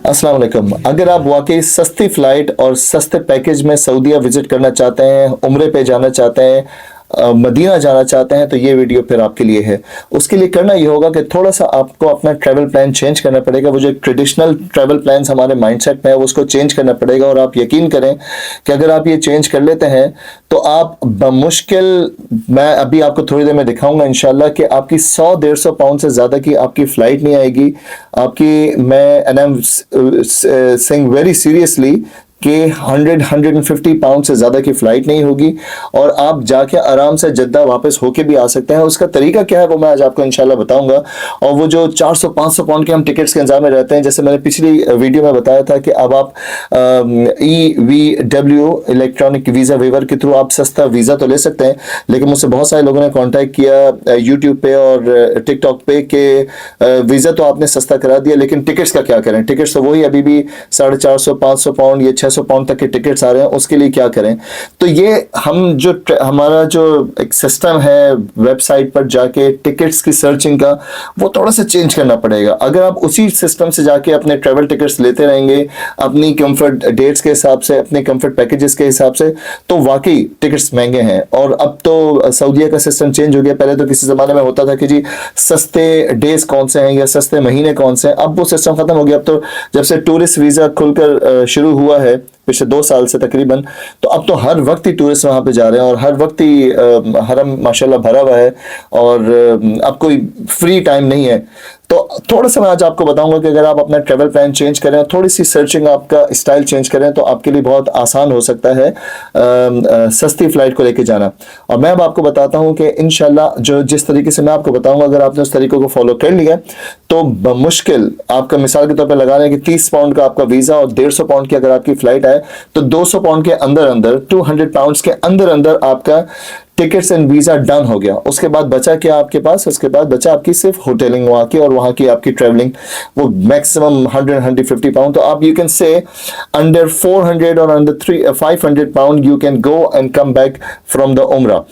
अस्सलाम वालेकुम। अगर आप वाकई सस्ती फ़्लाइट और सस्ते पैकेज में सऊदीया विज़िट करना चाहते हैं, उम्रे पे जाना चाहते हैं, मदीना जाना चाहते हैं, तो ये वीडियो फिर आपके लिए है। उसके लिए करना ये होगा कि थोड़ा सा आपको अपना ट्रैवल प्लान चेंज करना पड़ेगा। वो जो ट्रेडिशनल ट्रैवल प्लान्स हमारे माइंडसेट में है उसको चेंज करना पड़ेगा। और आप यकीन करें कि अगर आप ये चेंज कर लेते हैं तो आप बमुश्किल, मैं अभी आपको थोड़ी देर में दिखाऊंगा इंशाल्लाह, कि आपकी 100-150 पाउंड से ज़्यादा की आपकी फ़्लाइट नहीं आएगी आपकी। मैं and I am saying very seriously कि 100-150 पाउंड से ज़्यादा की फ़्लाइट नहीं होगी और आप जाके आराम से जद्दा वापस होके भी आ सकते हैं। उसका तरीका क्या है वो मैं आज आपको इंशाल्लाह बताऊंगा। और वो जो 400-500 पाउंड के हम टिकट्स के इंतजाम में रहते हैं, जैसे मैंने पिछली वीडियो में बताया था कि अब आप EVW इलेक्ट्रॉनिक वीज़ा वेवर के थ्रू आप सस्ता वीज़ा तो ले सकते हैं, लेकिन मुझसे बहुत सारे लोगों ने कॉन्टैक्ट किया यूट्यूब पे और टिकटॉक पे कि वीज़ा तो आपने सस्ता करा दिया, लेकिन टिकट्स का क्या करें। टिकट्स तो वही अभी भी 450-500 पाउंड या 600 पाउंड तक के टिकट्स आ रहे हैं, उसके लिए क्या करें। तो ये हम जो हमारा जो एक सिस्टम है वेबसाइट पर जाके टिकट्स की सर्चिंग का, वो थोड़ा सा चेंज करना पड़ेगा। अगर आप उसी सिस्टम से जाके अपने ट्रैवल टिकट्स लेते रहेंगे अपनी कंफर्ट डेट्स के हिसाब से, अपने कंफर्ट पैकेजेस के हिसाब से, तो वाकई टिकट्स महंगे हैं। और अब तो सऊदीया का सिस्टम चेंज हो गया। पहले तो किसी ज़माने में होता था कि जी सस्ते डेज कौन से हैं या सस्ते महीने कौन से हैं, अब वो सिस्टम ख़त्म हो गया। अब तो जब से टूरिस्ट वीज़ा खुलकर शुरू हुआ है पिछले 2 साल से तकरीबन, तो अब तो हर वक्त ही टूरिस्ट वहाँ पे जा रहे हैं और हर वक्त ही हरम माशाल्लाह भरा हुआ है और अब कोई फ्री टाइम नहीं है। तो थोड़ा सा मैं आज आपको बताऊंगा कि अगर आप अपना ट्रैवल प्लान चेंज करें, थोड़ी सी सर्चिंग, आपका स्टाइल चेंज करें, तो आपके लिए बहुत आसान हो सकता है सस्ती फ्लाइट को लेके जाना। और मैं अब आपको बताता हूं कि इंशाल्लाह जो जिस तरीके से मैं आपको बताऊंगा, अगर आपने उस तरीके को फॉलो कर लिया तो बमुश्किल आपका, मिसाल के तौर पर लगा लें कि 30 पाउंड का आपका वीज़ा और 150 पाउंड की अगर आपकी फ्लाइट है, तो 200 पाउंड के अंदर अंदर, 200 पाउंड के अंदर अंदर आपका टिकट्स एंड वीज़ा डन हो गया। उसके बाद बचा क्या आपके पास? उसके बाद बचा आपकी सिर्फ होटलिंग वहाँ की और वहाँ की आपकी ट्रैवलिंग, वो मैक्सिमम 100-150 पाउंड। तो आप यू कैन से अंडर 400 और under 500 pound you can go and come back from the Umrah.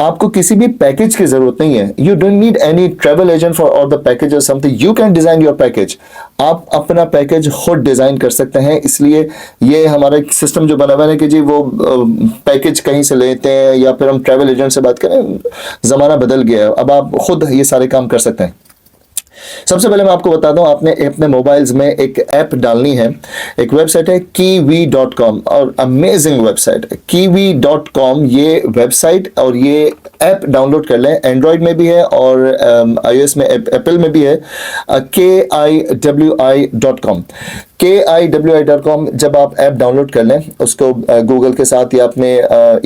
आपको किसी भी पैकेज की जरूरत नहीं है। You don't need any travel agent for all the package और something. You can design your package. आप अपना पैकेज खुद डिजाइन कर सकते हैं। इसलिए ये हमारा सिस्टम जो बना हुआ है कि जी वो पैकेज कहीं से लेते हैं या फिर हम ट्रैवल एजेंट से बात करें, जमाना बदल गया है। अब आप खुद ये सारे काम कर सकते हैं। सबसे पहले मैं आपको बताता हूँ, आपने अपने मोबाइल्स में एक ऐप डालनी है। एक वेबसाइट है kiwi.com और अमेजिंग वेबसाइट है kiwi.com। ये वेबसाइट और ये ऐप डाउनलोड कर लें। एंड्रॉयड में भी है और iOS में, एप्पल में भी है। kiwi.com kiwi.com। जब आप ऐप डाउनलोड कर लें, उसको गूगल के साथ या अपने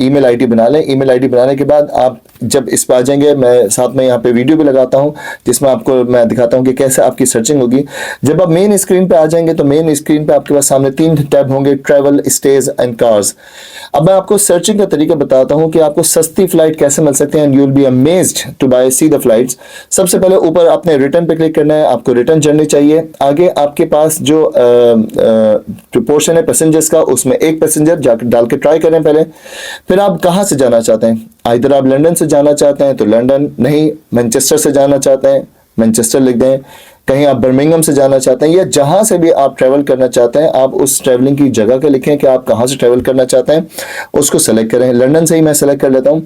ईमेल आईडी बना लें। ईमेल आईडी बनाने के बाद आप जब इस पर आ जाएंगे, मैं साथ में यहाँ पे वीडियो भी लगाता हूँ जिसमें आपको मैं दिखाता हूँ कि कैसे आपकी सर्चिंग होगी। जब आप मेन स्क्रीन पे आ जाएंगे तो मेन स्क्रीन पे आपके पास सामने 3 टैब होंगे, ट्रैवल, स्टेज एंड कार्स। अब मैं आपको सर्चिंग का तरीका बताता हूँ कि आपको सस्ती फ्लाइट कैसे मिल सकते हैं and you will be amazed to buy see the flights. सबसे पहले ऊपर आपने रिटर्न पे क्लिक करना है। आपको रिटर्न जर्नी चाहिए। आगे आपके पास जो पोर्शन है पैसेंजर्स का, उसमें एक पैसेंजर जाकर डाल के ट्राई करें पहले। फिर आप कहाँ से जाना चाहते हैं? इधर आप लंदन से जाना चाहते हैं तो लंदन, नहीं मैनचेस्टर से जाना चाहते हैं मैनचेस्टर लिख दें। कहीं आप बर्मिंघम से जाना चाहते हैं या जहां से भी आप ट्रैवल करना चाहते हैं, आप उस ट्रैवलिंग की जगह का लिखें कि आप कहां से ट्रैवल करना चाहते हैं, उसको सेलेक्ट करें। लंदन से ही मैं सेलेक्ट कर लेता हूं।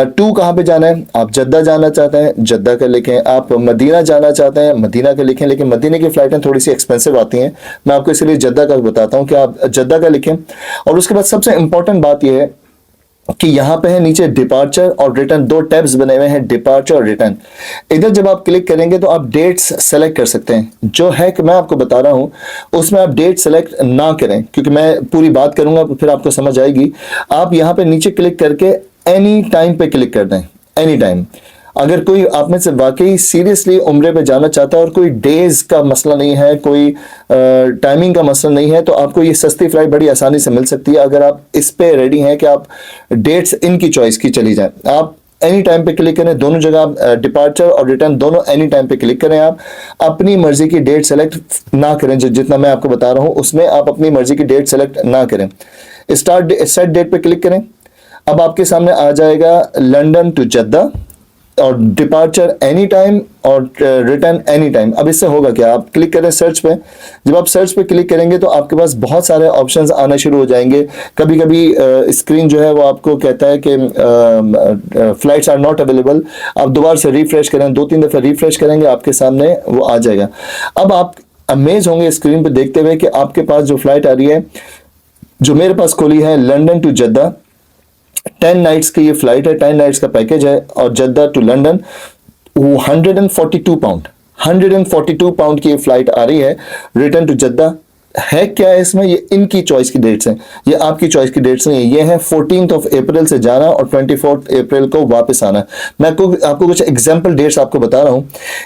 टू कहाँ पे जाना है? आप जद्दा जाना चाहते हैं, जद्दा का लिखें। आप मदीना जाना चाहते हैं, मदीना का लिखें। लेकिन मदीने की फ़्लाइटें थोड़ी सी एक्सपेंसिव आती हैं, मैं आपको इसलिए जद्दा का बताता हूँ कि आप जद्दा का लिखें। और उसके बाद सबसे इंपॉर्टेंट बात यह है कि यहाँ पे है नीचे डिपार्चर और रिटर्न, 2 टैब्स बने हुए हैं, डिपार्चर और रिटर्न। इधर जब आप क्लिक करेंगे तो आप डेट्स सेलेक्ट कर सकते हैं। जो है कि मैं आपको बता रहा हूँ उसमें आप डेट सेलेक्ट ना करें, क्योंकि मैं पूरी बात करूंगा फिर आपको समझ आएगी। आप यहाँ पे नीचे क्लिक करके एनी टाइम पे क्लिक कर दें। Any time. अगर कोई आप में से वाकई सीरियसली उम्रे पे जाना चाहता है और कोई डेज का मसला नहीं है, कोई टाइमिंग का मसला नहीं है, तो आपको ये सस्ती फ्लाइट बड़ी आसानी से मिल सकती है अगर आप इस पे रेडी हैं कि आप डेट्स इनकी चॉइस की चली जाए। आप एनी टाइम पे क्लिक करें, दोनों जगह आप डिपार्चर और रिटर्न दोनों एनी टाइम पे क्लिक करें। आप अपनी मर्जी की डेट सेलेक्ट ना करें। जितना मैं आपको बता रहा हूँ उसमें आप अपनी मर्जी की डेट सेलेक्ट ना करें। सेट डेट पे क्लिक करें। अब आपके सामने आ जाएगा लंदन टू जद्दा, और डिपार्चर एनी टाइम और रिटर्न एनी टाइम। अब इससे होगा क्या, आप क्लिक करें सर्च पे, जब आप सर्च पे क्लिक करेंगे तो आपके पास बहुत सारे ऑप्शंस आना शुरू हो जाएंगे। कभी कभी स्क्रीन जो है वो आपको कहता है कि फ्लाइट्स आर नॉट अवेलेबल। आप दोबारा से रिफ्रेश करें, 2-3 दफे रिफ्रेश करेंगे, आपके सामने वो आ जाएगा। अब आप अमेज होंगे स्क्रीन पे देखते हुए कि आपके पास जो फ्लाइट आ रही है, जो मेरे पास खुली है, लंदन टू जद्दा, 10 नाइट्स की ये फ्लाइट है, 10 नाइट्स का पैकेज है, और Jeddah to London 142 pound, 142 pound की ये फ्लाइट आ रही है। रिटर्न टू जद्दा है क्या है इसमें, ये इनकी चॉइस की डेट्स हैं, ये आपकी चॉइस की डेट्स नहीं है। ये है 14 अप्रैल से जाना और 24 अप्रैल को वापस आना। मैं आपको कुछ एग्जांपल डेट्स आपको बता रहा हूं।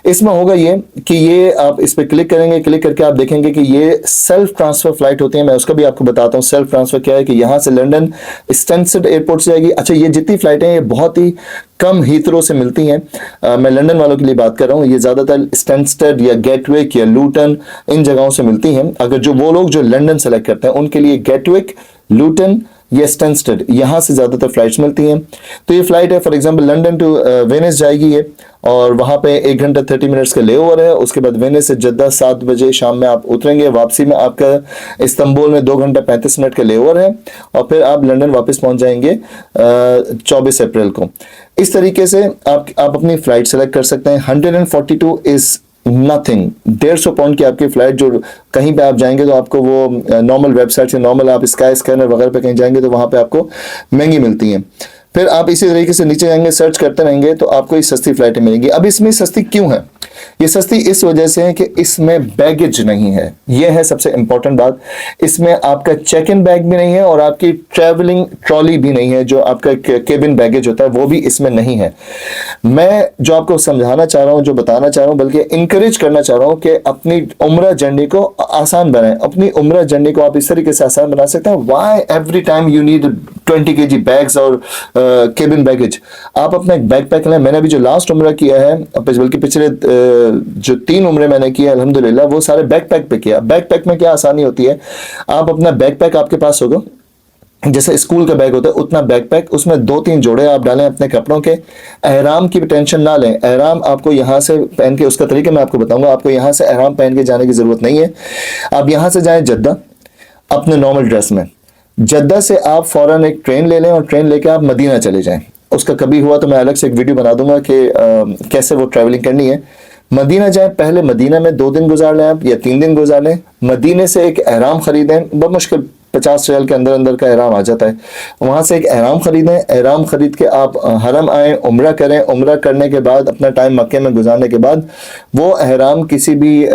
इसमें होगा ये कि ये आप इस पर क्लिक करेंगे, क्लिक करके आप देखेंगे कि ये सेल्फ ट्रांसफर फ्लाइट होती है। मैं उसका भी आपको बताता हूँ सेल्फ ट्रांसफर क्या है, कि यहां से लंदन स्टैनस्टेड एयरपोर्ट से जाएगी। अच्छा, ये जितनी फ्लाइटें हैं ये बहुत ही कम हीथरो से मिलती हैं। मैं लंदन वालों के लिए बात कर रहा हूँ, ये ज्यादातर स्टैनस्टेड या गेटविक या लूटन इन जगहों से मिलती हैं। अगर जो वो लोग जो लंदन सेलेक्ट करते हैं उनके लिए गेटविक, लूटन या स्टैनस्टेड, यहां से ज्यादातर फ्लाइट्स मिलती हैं। तो ये फ्लाइट है for example London to Venice जाएगी ये, और वहां पे 1 घंटा 30 मिनट्स का लेओवर है। उसके बाद वेनिस से जद्दा 7 बजे शाम में आप उतरेंगे। वापसी में आपका इस्तांबुल में 2 घंटा 35 मिनट का लेओवर है, और फिर आप लंदन वापस पहुंच जाएंगे 24 अप्रैल को। इस तरीके से आप अपनी फ्लाइट सेलेक्ट कर सकते हैं। 142 इज नथिंग, 150 पाउंड की आपकी फ्लाइट, जो कहीं पे आप जाएंगे तो आपको वो नॉर्मल वेबसाइट से, नॉर्मल आप स्काई स्कैनर वगैरह पे कहीं जाएंगे तो वहां पे आपको महंगी मिलती हैं। फिर आप इसी तरीके से नीचे जाएंगे, सर्च करते रहेंगे तो आपको ये सस्ती फ्लाइटें मिलेंगी। अब इसमें सस्ती क्यों है, ये सस्ती इस वजह से है कि इसमें बैगेज नहीं है। यह है सबसे इंपॉर्टेंट बात। इसमें आपका चेक इन बैग भी नहीं है और आपकी ट्रैवलिंग ट्रॉली भी नहीं है, जो आपका केबिन बैगेज होता है वो भी इसमें नहीं है। मैं जो आपको समझाना चाह रहा हूं, जो बताना चाह रहा हूं, बल्कि इंकरेज करना चाह रहा हूं कि अपनी उम्रा जर्नी को आसान बनाएं। अपनी उम्रा जर्नी को आप इस तरीके से आसान बना सकते हैं। Why every time you need 20 kg bags और केबिन बैगेज। आप अपना एक बैकपैक लें। मैंने अभी जो लास्ट उम्रा किया है, बल्कि पिछले जो 3 उम्रे मैंने किया अल्हम्दुलिल्लाह, वो सारे बैकपैक पे किया। बैकपैक में क्या आसानी होती है, आप अपना बैकपैक आपके पास होगा, जैसे स्कूल का बैग होता है उतना बैकपैक, उसमें 2-3 जोड़े आप डालें अपने कपड़ों के। एहराम की टेंशन ना लें, एहराम आपको यहाँ से पहन के, उसका तरीका मैं आपको बताऊंगा, आपको यहाँ से एहराम पहन के जाने की जरूरत नहीं है। आप यहाँ से जाएं जद्दा अपने नॉर्मल ड्रेस में, जद्दा से आप फौरन एक ट्रेन ले लें और ट्रेन लेके आप मदीना चले जाएं। उसका कभी हुआ तो मैं अलग से एक वीडियो बना दूंगा कि कैसे वो ट्रैवलिंग करनी है। मदीना जाएं, पहले मदीना में 2 दिन गुजार लें आप, या 3 दिन गुजार लें। मदीने से एक एहराम खरीदें, बहुत मुश्किल 50 रियाल के अंदर अंदर का एहराम आ जाता है। वहां से एक एहराम खरीदें, एहराम खरीद के आप हरम आए, उम्रा करें। उम्रा करने के बाद अपना टाइम मक्के में गुजारने के बाद वो एहराम किसी भी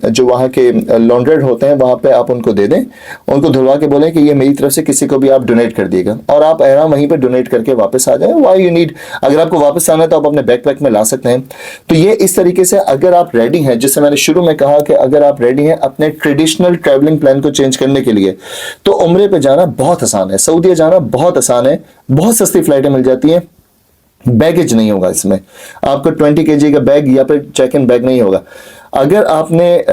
जो वहाँ के लॉन्ड्रेड होते हैं वहां पे आप उनको दे दें, उनको धुलवा के बोलें कि ये मेरी तरफ से किसी को भी आप डोनेट कर दिएगा, और आप एहराम वहीं पर डोनेट करके वापस आ जाए। वाई यू नीड, अगर आपको वापस आना है तो आप अपने बैकपैक में ला सकते हैं। तो ये इस तरीके से अगर आप रेडी हैं, जिससे मैंने शुरू में कहा कि अगर आप रेडी हैं अपने ट्रेडिशनल ट्रैवलिंग प्लान को चेंज करने के लिए, तो उम्रे पे जाना बहुत आसान है, सऊदीया जाना बहुत आसान है। बहुत सस्ती फ्लाइटें मिल जाती हैं, बैगेज नहीं होगा इसमें, आपको 20 kg का बैग या फिर चेक इन बैग नहीं होगा। अगर आपने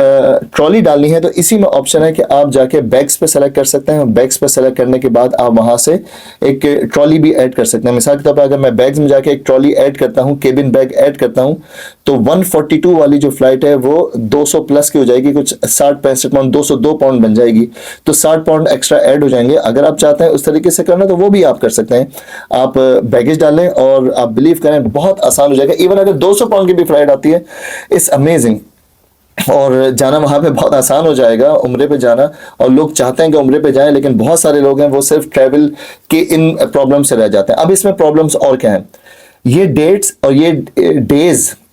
ट्रॉली डालनी है तो इसी में ऑप्शन है कि आप जाके बैग्स पे सेलेक्ट कर सकते हैं। बैग्स पे सेलेक्ट करने के बाद आप वहां से एक ट्रॉली भी ऐड कर सकते हैं। मिसाल के तौर पर अगर मैं बैग्स में जाके एक ट्रॉली ऐड करता हूं, केबिन बैग ऐड करता हूं, तो 142 वाली जो फ्लाइट है वो 200 प्लस की हो जाएगी, कुछ 60-65 पाउंड, 202 पाउंड बन जाएगी। तो 60 पाउंड एक्स्ट्रा ऐड हो जाएंगे। अगर आप चाहते हैं उस तरीके से करना तो वो भी आप कर सकते हैं। आप बैगेज डालें और आप बिलीव करें बहुत आसान हो जाएगा। इवन अगर 200 पाउंड की भी फ्लाइट आती है, इट्स अमेजिंग, और जाना वहां पे बहुत आसान हो जाएगा उम्रे पे जाना। और लोग चाहते हैं कि उम्रे पे जाएं, लेकिन बहुत सारे लोग हैं वो सिर्फ ट्रैवल के इन प्रॉब्लम से रह जाते हैं। अब इसमें प्रॉब्लम्स और क्या हैं, ये डेट्स और ये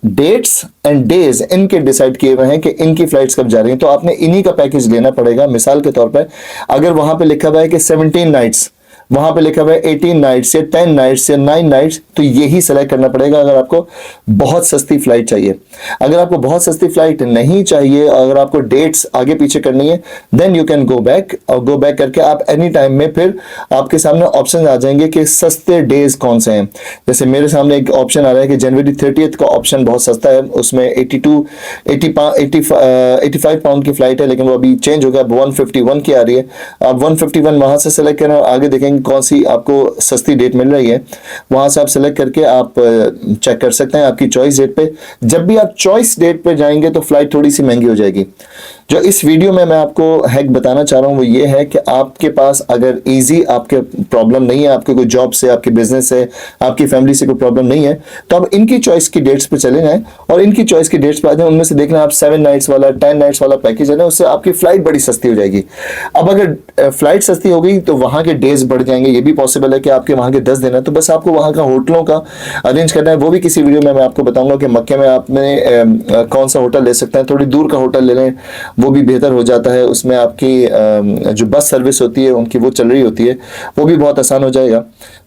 डेट्स एंड डेज इनके डिसाइड किए हुए हैं कि इनकी फ्लाइट्स कब जा रही हैं। तो आपने इन्हीं का पैकेज लेना पड़ेगा। मिसाल के तौर पर अगर वहां पे लिखा हुआ है कि 17 नाइट्स, वहां पे लिखा हुआ है 18 नाइट्स या 10 नाइट्स या 9 नाइट्स, तो यही सेलेक्ट करना पड़ेगा अगर आपको बहुत सस्ती फ्लाइट चाहिए। अगर आपको बहुत सस्ती फ्लाइट नहीं चाहिए, अगर आपको डेट्स आगे पीछे करनी है, then you can go back, और गो बैक करके आप एनी टाइम में फिर आपके सामने ऑप्शन आ जाएंगे कि सस्ते डेज कौन से हैं। जैसे मेरे सामने एक ऑप्शन आ रहा है कि जनवरी 30 का ऑप्शन बहुत सस्ता है, उसमें 85 पाउंड की फ्लाइट है, लेकिन वो अभी चेंज हो गया, 151 की आ रही है। आप 151 वहां से सेलेक्ट करें और आगे देखेंगे टाइम कौन सी आपको सस्ती डेट मिल रही है, वहां से आप सेलेक्ट करके आप चेक कर सकते हैं आपकी चॉइस डेट पे। जब भी आप चॉइस डेट पे जाएंगे तो फ्लाइट थोड़ी सी महंगी हो जाएगी। जो इस वीडियो में मैं आपको हैक बताना चाह रहा हूँ वो ये है कि आपके पास अगर इजी आपके प्रॉब्लम नहीं है, आपके कोई जॉब से, आपके बिजनेस से, आपकी फैमिली से कोई प्रॉब्लम नहीं है, तो आप इनकी चॉइस की डेट्स पे चले जाएं और इनकी चॉइस की डेट्स पे आ जाएं। उनमें से देखना आप 7 नाइट्स वाला 10 नाइट्स वाला पैकेज है ना, उससे आपकी फ्लाइट बड़ी सस्ती हो जाएगी। अब अगर फ्लाइट सस्ती हो गई तो वहां के डेज बढ़ जाएंगे। ये भी पॉसिबल है कि आपके वहां के 10 दिन है, तो बस आपको वहां का होटलों का अरेंज करना है। वो भी किसी वीडियो में मैं आपको बताऊंगा कि मक्के में आपने कौन सा होटल ले सकते हैं। थोड़ी दूर का होटल ले लें, वो भी बेहतर हो जाता है। उसमें आपकी जो बस सर्विस होती है उनकी वो चल रही होती है, वो भी बहुत आसान हो जाएगा।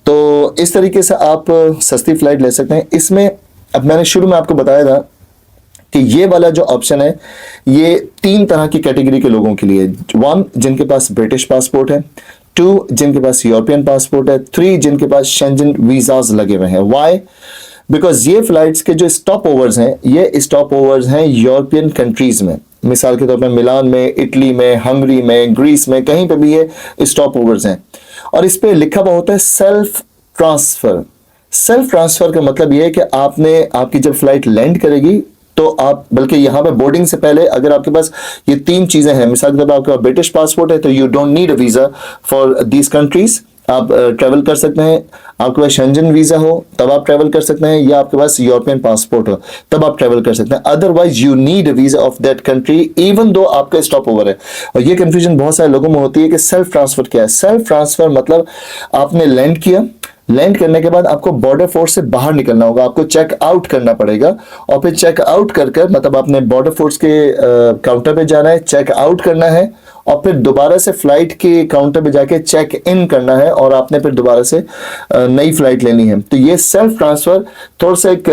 तो इस तरीके से आप सस्ती फ्लाइट ले सकते हैं। इसमें अब मैंने शुरू में आपको बताया था कि ये वाला जो ऑप्शन है ये 3 तरह की कैटेगरी के लोगों के लिए। 1 जिनके पास ब्रिटिश पासपोर्ट है, 2 जिनके पास यूरोपियन पासपोर्ट है, 3 जिनके पास शेंजन वीजाज लगे हुए हैं। वाई? बिकॉज ये फ्लाइट्स के जो स्टॉप ओवर्स हैं, ये स्टॉप ओवर्स हैं यूरोपियन कंट्रीज में। मिसाल के तौर पर मिलान में, इटली में, हंगरी में, ग्रीस में, कहीं पे भी ये स्टॉप ओवर्स हैं। और इस पे लिखा हुआ होता है सेल्फ ट्रांसफर। सेल्फ ट्रांसफर का मतलब ये है कि आपकी जब फ्लाइट लैंड करेगी तो आप, बल्कि यहाँ पे बोर्डिंग से पहले अगर आपके पास ये 3 चीजें हैं, मिसाल के तौर पर आपका ब्रिटिश पासपोर्ट है तो you don't need a visa for these countries, आप ट्रेवल कर सकते हैं। आपके पास शेंजन वीजा हो तब आप ट्रेवल कर सकते हैं, या आपके पास यूरोपियन पासपोर्ट हो तब आप ट्रेवल कर सकते हैं। Otherwise you need a visa of that country even though आपका स्टॉप ओवर है। और ये कंफ्यूजन बहुत सारे लोगों में होती है कि सेल्फ ट्रांसफर क्या है। सेल्फ ट्रांसफर मतलब आपने लैंड किया, लैंड करने के बाद आपको बॉर्डर फोर्स से बाहर निकलना होगा, आपको चेक आउट करना पड़ेगा। और फिर चेक आउट कर मतलब आपने बॉर्डर फोर्स के काउंटर पे जाना है, चेक आउट करना है, और फिर दोबारा से फ्लाइट के काउंटर पे जाके चेक इन करना है, और आपने फिर दोबारा से नई फ्लाइट लेनी है। तो ये सेल्फ ट्रांसफर थोड़ा सा एक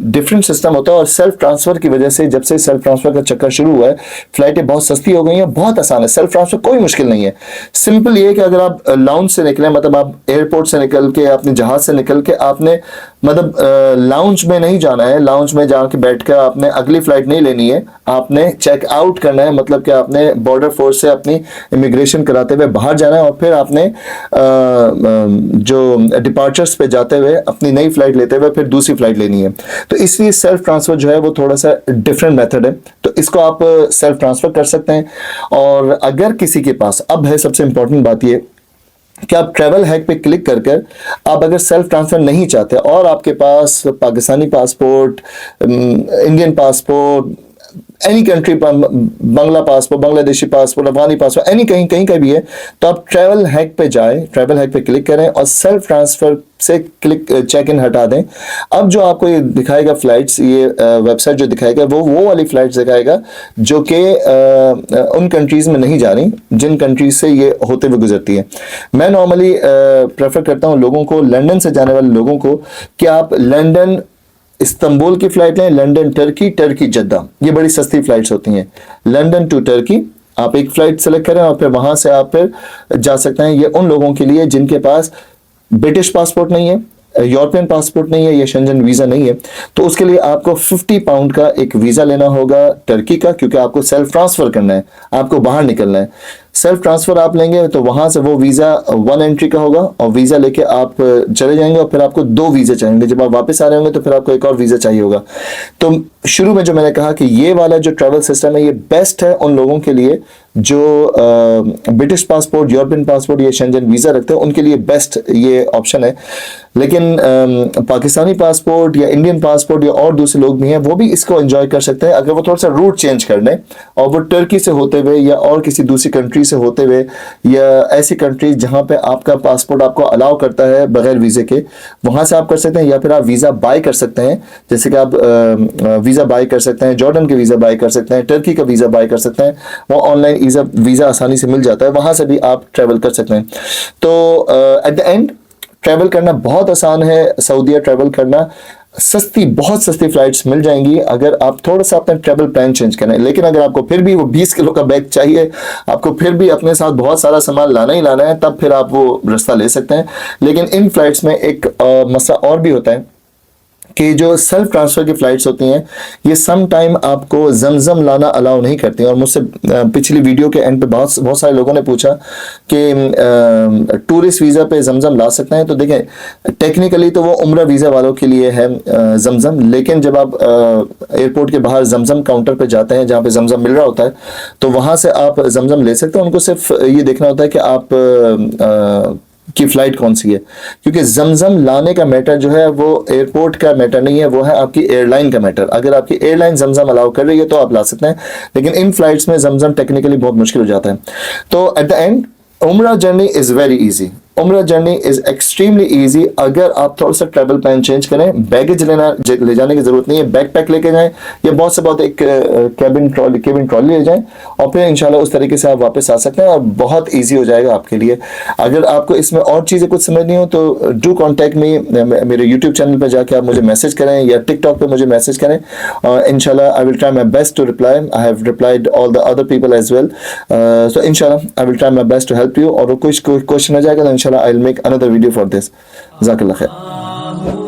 डिफरेंट सिस्टम होता है। और सेल्फ ट्रांसफर की वजह से, जब से सेल्फ ट्रांसफर का चक्कर शुरू हुआ है, फ्लाइटें बहुत सस्ती हो गई हैं, बहुत आसान है। सेल्फ ट्रांसफर कोई मुश्किल नहीं है। सिंपल ये है कि अगर आप लाउंज से निकले, मतलब आप एयरपोर्ट से निकल के, अपने जहाज से निकल के, आपने मतलब लाउंज में नहीं जाना है, लाउंज में जाके बैठकर आपने अगली फ्लाइट नहीं लेनी है, आपने चेक आउट करना है, मतलब कि आपने बॉर्डर फोर्स से अपनी इमिग्रेशन कराते हुए बाहर जाना है, और फिर आपने जो डिपार्चर्स पे जाते हुए अपनी नई फ्लाइट लेते हुए फिर दूसरी फ्लाइट लेनी है। तो इसलिए सेल्फ ट्रांसफर जो है वो थोड़ा सा डिफरेंट मेथड है, तो इसको आप सेल्फ ट्रांसफर कर सकते हैं। और अगर किसी के पास, अब है सबसे इंपॉर्टेंट बात ये कि आप ट्रैवल हैक पे क्लिक कर आप अगर सेल्फ ट्रांसफर नहीं चाहते और आपके पास Pakistani passport, Indian passport, any country, Bangla passport, Bangladeshi passport, Afghani passport, any कहीं का भी है, तो आप ट्रैवल हैक पे जाएं, ट्रैवल हैक पे क्लिक करें और सेल्फ ट्रांसफर से क्लिक चेक इन हटा दें। अब जो आपको ये दिखाएगा फ्लाइट्स, ये वेबसाइट जो दिखाएगा वो वाली फ्लाइट्स दिखाएगा जो कि उन कंट्रीज में नहीं जा रही जिन कंट्रीज से ये होते हुए गुजरती है। मैं नॉर्मली प्रेफर करता हूँ लोगों को, लंदन से जाने वाले लोगों को, कि आप लंदन इस्तांबुल की फ्लाइट लें, लंदन टर्की, टर्की जद्दा, ये बड़ी सस्ती फ्लाइट्स होती हैं। लंदन टू टर्की आप एक फ्लाइट सेलेक्ट करें और फिर वहां से आप फिर जा सकते हैं। ये उन लोगों के लिए जिनके पास ब्रिटिश पासपोर्ट नहीं है, यूरोपियन पासपोर्ट नहीं है, या शेंजन वीजा नहीं है, तो उसके लिए आपको 50 पाउंड का एक वीजा लेना होगा टर्की का, क्योंकि आपको सेल्फ ट्रांसफर करना है, आपको बाहर निकलना है। सेल्फ ट्रांसफर आप लेंगे तो वहां से वो वीजा 1 एंट्री का होगा, और वीजा लेके आप चले जाएंगे, और फिर आपको 2 वीजे चाहिए। जब आप वापस आ रहे होंगे तो फिर आपको एक और वीजा चाहिए होगा। तो शुरू में जो मैंने कहा कि ये वाला जो ट्रैवल सिस्टम है ये बेस्ट है उन लोगों के लिए जो ब्रिटिश पासपोर्ट, यूरोपियन पासपोर्ट या शेंजन वीजा रखते हैं, उनके लिए बेस्ट ये ऑप्शन है। लेकिन पाकिस्तानी पासपोर्ट या इंडियन पासपोर्ट या और दूसरे लोग भी हैं, वो भी इसको एंजॉय कर सकते हैं अगर वो थोड़ा सा रूट चेंज कर लें, और वो टर्की से होते हुए या और किसी दूसरी कंट्री से होते हुए, या ऐसी कंट्री जहां पे आपका पासपोर्ट आपको अलाउ करता है बगैर वीजे के, वहां से आप कर सकते हैं। या फिर आप वीजा बाय कर सकते हैं, जैसे कि आप वीजा बाय कर सकते हैं, जॉर्डन के वीजा बाय कर सकते हैं, टर्की का वीजा बाय कर सकते हैं, वो ऑनलाइन वीजा आसानी से मिल जाता है, वहां से भी आप ट्रेवल कर सकते हैं। तो एट द एंड ट्रेवल करना बहुत आसान है, सऊदीया ट्रेवल करना सस्ती, बहुत सस्ती फ्लाइट्स मिल जाएंगी अगर आप थोड़ा सा अपना ट्रेवल प्लान चेंज करें। लेकिन अगर आपको फिर भी वो 20 किलो का बैग चाहिए, आपको फिर भी अपने साथ बहुत सारा सामान लाना ही लाना है, तब फिर आप वो रास्ता ले सकते हैं। लेकिन इन फ्लाइट्स में एक मसला और भी होता है कि जो सेल्फ ट्रांसफर की फ्लाइट्स होती हैं ये सम टाइम आपको जमजम लाना अलाउ नहीं करती हैं। और मुझसे पिछली वीडियो के एंड पे बहुत सारे लोगों ने पूछा कि टूरिस्ट वीज़ा पे जमजम ला सकते हैं। तो देखें, टेक्निकली तो वो उम्रा वीज़ा वालों के लिए है जमजम, लेकिन जब आप एयरपोर्ट के बाहर जमजम काउंटर पे जाते हैं जहाँ पे जमजम मिल रहा होता है तो वहाँ से आप जमजम ले सकते हैं। उनको सिर्फ ये देखना होता है कि आप की फ्लाइट कौन सी है, क्योंकि जमजम लाने का मैटर जो है वो एयरपोर्ट का मैटर नहीं है, वो है आपकी एयरलाइन का मैटर। अगर आपकी एयरलाइन जमजम अलाउ कर रही है तो आप ला सकते हैं, लेकिन इन फ्लाइट्स में जमजम टेक्निकली बहुत मुश्किल हो जाता है। तो एट द एंड उम्रा जर्नी इज वेरी इजी, उम्रा जर्नी इज एक्सट्रीमली इजी अगर आप थोड़ा सा ट्रैवल प्लान चेंज करें। बैगेज ले जाने की जरूरत नहीं है, बैक पैक लेके जाएं या बहुत से बहुत एक केबिन ट्रॉली ले जाएं और फिर इंशाल्लाह उस तरीके से आप वापस आ सकते हैं और बहुत इजी हो जाएगा आपके लिए। अगर आपको इसमें और चीज़ें कुछ समझनी हो तो डू कॉन्टैक्ट मी, मेरे यूट्यूब चैनल पर जाके आप मुझे मैसेज करें या टिकटॉक पर मुझे मैसेज करें और इंशाल्लाह I will try my best to reply. I have replied all the other people as well, so इंशाल्लाह I will try my best to help you. और कुछ क्वेश्चन आ जाएगा तो इंशाल्लाह I will make another video for this. जज़ाकल्लाह खैर।